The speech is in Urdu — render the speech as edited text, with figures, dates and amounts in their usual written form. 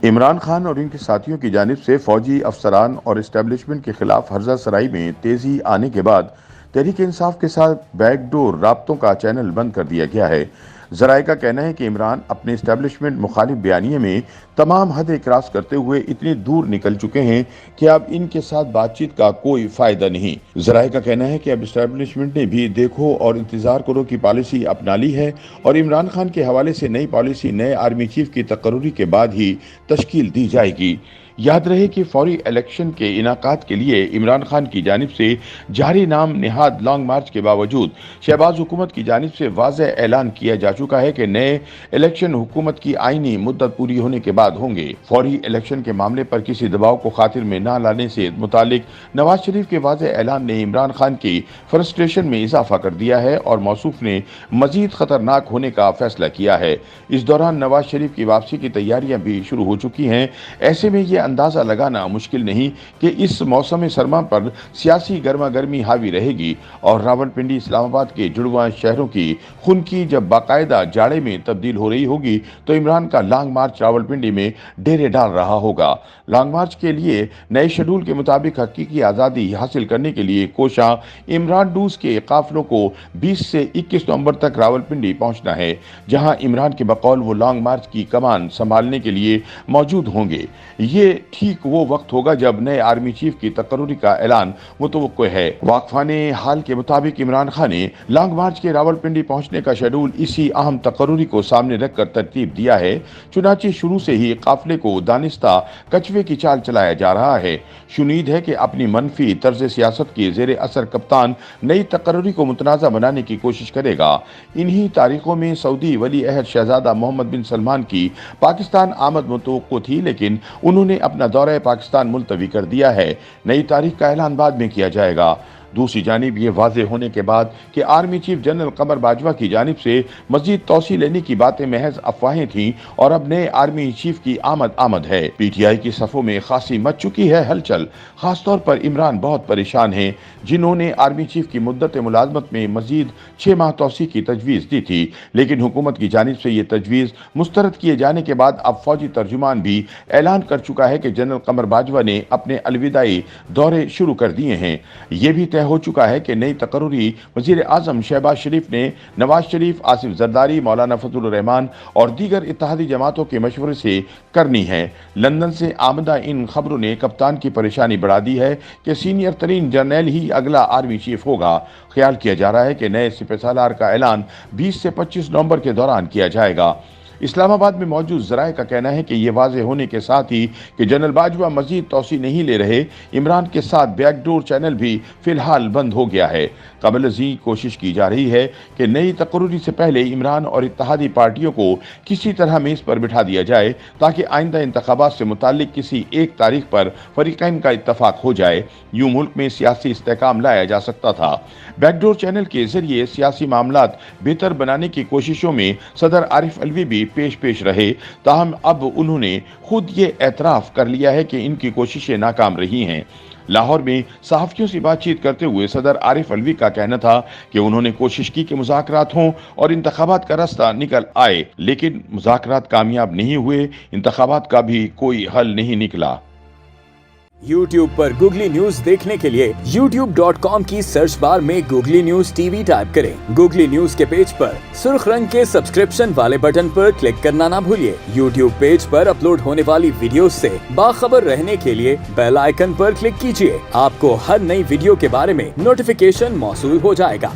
عمران خان اور ان کے ساتھیوں کی جانب سے فوجی افسران اور اسٹیبلشمنٹ کے خلاف ہرزہ سرائی میں تیزی آنے کے بعد تحریک انصاف کے ساتھ بیک ڈور رابطوں کا چینل بند کر دیا گیا ہے۔ ذرائع کا کہنا ہے کہ عمران اپنے اسٹیبلشمنٹ مخالف بیانیے میں تمام حدیں کراس کرتے ہوئے اتنی دور نکل چکے ہیں کہ اب ان کے ساتھ بات چیت کا کوئی فائدہ نہیں۔ ذرائع کا کہنا ہے کہ اب اسٹیبلشمنٹ نے بھی دیکھو اور انتظار کرو کی پالیسی اپنا لی ہے اور عمران خان کے حوالے سے نئی پالیسی نئے آرمی چیف کی تقرری کے بعد ہی تشکیل دی جائے گی۔ یاد رہے کہ فوری الیکشن کے انعقاد کے لیے عمران خان کی جانب سے جاری نام نہاد لانگ مارچ کے باوجود شہباز حکومت کی جانب سے واضح اعلان کیا جا چکا ہے کہ نئے الیکشن حکومت کی آئینی مدت پوری ہونے کے بعد ہوں گے۔ فوری الیکشن کے معاملے پر کسی دباؤ کو خاطر میں نہ لانے سے متعلق نواز شریف کے واضح اعلان نے عمران خان کی فرسٹریشن میں اضافہ کر دیا ہے اور موصوف نے مزید خطرناک ہونے کا فیصلہ کیا ہے۔ اس دوران نواز شریف کی واپسی کی تیاریاں بھی شروع ہو چکی ہیں۔ ایسے میں یہ اندازہ لگانا مشکل نہیں کہ اس موسم سرما پر سیاسی گرما گرمی حاوی رہے گی اور راولپنڈی اسلام آباد کے جڑواں شہروں کی خنکی جب باقاعدہ جاڑے میں تبدیل ہو رہی ہوگی تو عمران کا لانگ مارچ راولپنڈی میں ڈیرے ڈال رہا ہوگا۔ لانگ مارچ کے لیے نئے شیڈول کے مطابق حقیقی آزادی حاصل کرنے کے لیے کوشاں عمران ڈوز کے قافلوں کو 20 سے 21 نومبر تک راولپنڈی پہنچنا ہے، جہاں عمران کے بقول وہ لانگ مارچ کی کمان سنبھالنے کے لیے موجود ہوں گے۔ یہ ٹھیک وہ وقت ہوگا جب نئے آرمی چیف کی تقرری کا اعلان متوقع ہے۔ واقفان حال کے مطابق عمران خان نے لانگ مارچ کے راولپنڈی پہنچنے کا شیڈول اسی اہم تقرری کو سامنے رکھ کر ترتیب دیا ہے۔ چنانچہ شروع سے ہی قافلے کو دانستہ کچھوے کی چال چلایا جا رہا ہے۔ شنید ہے کہ اپنی منفی طرز سیاست کے زیر اثر کپتان نئی تقرری کو متنازع بنانے کی کوشش کرے گا۔ انہی تاریخوں میں سعودی ولی عہد شہزادہ محمد بن سلمان کی پاکستان آمد متوقع تھی، لیکن انہوں نے اپنا دورہ پاکستان ملتوی کر دیا ہے۔ نئی تاریخ کا اعلان بعد میں کیا جائے گا۔ دوسری جانب یہ واضح ہونے کے بعد کہ army chief general Qamar Bajwa کی جانب سے مزید توسیع لینے کی باتیں محض افواہیں تھیں اور اب نئے آرمی چیف کی آمد ہے۔ پی ٹی آئی کی صفوں میں خاصی مچ چکی ہے ہلچل۔ خاص طور پر عمران بہت پریشان ہیں، جنہوں نے آرمی چیف کی مدت ملازمت میں مزید 6 ماہ توسیع کی تجویز دی تھی، لیکن حکومت کی جانب سے یہ تجویز مسترد کیے جانے کے بعد اب فوجی ترجمان بھی اعلان کر چکا ہے کہ جنرل قمر باجوہ نے اپنے الوداعی دورے شروع کر دیے ہیں۔ یہ بھی طے ہو چکا ہے کہ نئی تقرری وزیر اعظم شہباز شریف نے نواز شریف، آصف زرداری، مولانا فضل الرحمان اور دیگر اتحادی جماعتوں کے مشورے سے کرنی ہے۔ لندن سے آمدہ ان خبروں نے کپتان کی پریشانی بڑھا دی ہے کہ سینئر ترین جرنیل ہی اگلا آرمی چیف ہوگا۔ خیال کیا جا رہا ہے کہ نئے سپہ سالار کا اعلان 20 سے 25 نومبر کے دوران کیا جائے گا۔ اسلام آباد میں موجود ذرائع کا کہنا ہے کہ یہ واضح ہونے کے ساتھ ہی کہ جنرل باجوہ مزید توسیع نہیں لے رہے، عمران کے ساتھ بیک ڈور چینل بھی فی الحال بند ہو گیا ہے۔ قبل ازیں کوشش کی جا رہی ہے کہ نئی تقرری سے پہلے عمران اور اتحادی پارٹیوں کو کسی طرح میز پر بٹھا دیا جائے تاکہ آئندہ انتخابات سے متعلق کسی ایک تاریخ پر فریقین کا اتفاق ہو جائے۔ یوں ملک میں سیاسی استحکام لایا جا سکتا تھا۔ بیک ڈور چینل کے ذریعے سیاسی معاملات بہتر بنانے کی کوششوں میں صدر عارف علوی بھی پیش رہے، تاہم اب انہوں نے خود یہ اعتراف کر لیا ہے کہ ان کی کوششیں ناکام رہی ہیں۔ لاہور میں صحافیوں سے بات چیت کرتے ہوئے صدر عارف علوی کا کہنا تھا کہ انہوں نے کوشش کی کہ مذاکرات ہوں اور انتخابات کا راستہ نکل آئے، لیکن مذاکرات کامیاب نہیں ہوئے، انتخابات کا بھی کوئی حل نہیں نکلا۔ YouTube پر گوگلی نیوز دیکھنے کے لیے youtube.com کی سرچ بار میں googly news T V type کریں۔ گوگلی نیوز کے پیج پر سرخ رنگ کے سبسکرپشن والے بٹن پر کلک کرنا نہ بھولیے۔ YouTube پیج پر اپلوڈ ہونے والی ویڈیوز سے باخبر رہنے کے لیے بیل آئیکن پر کلک کیجیے۔ آپ کو ہر نئی ویڈیو کے بارے میں نوٹیفیکیشن موصول ہو جائے گا۔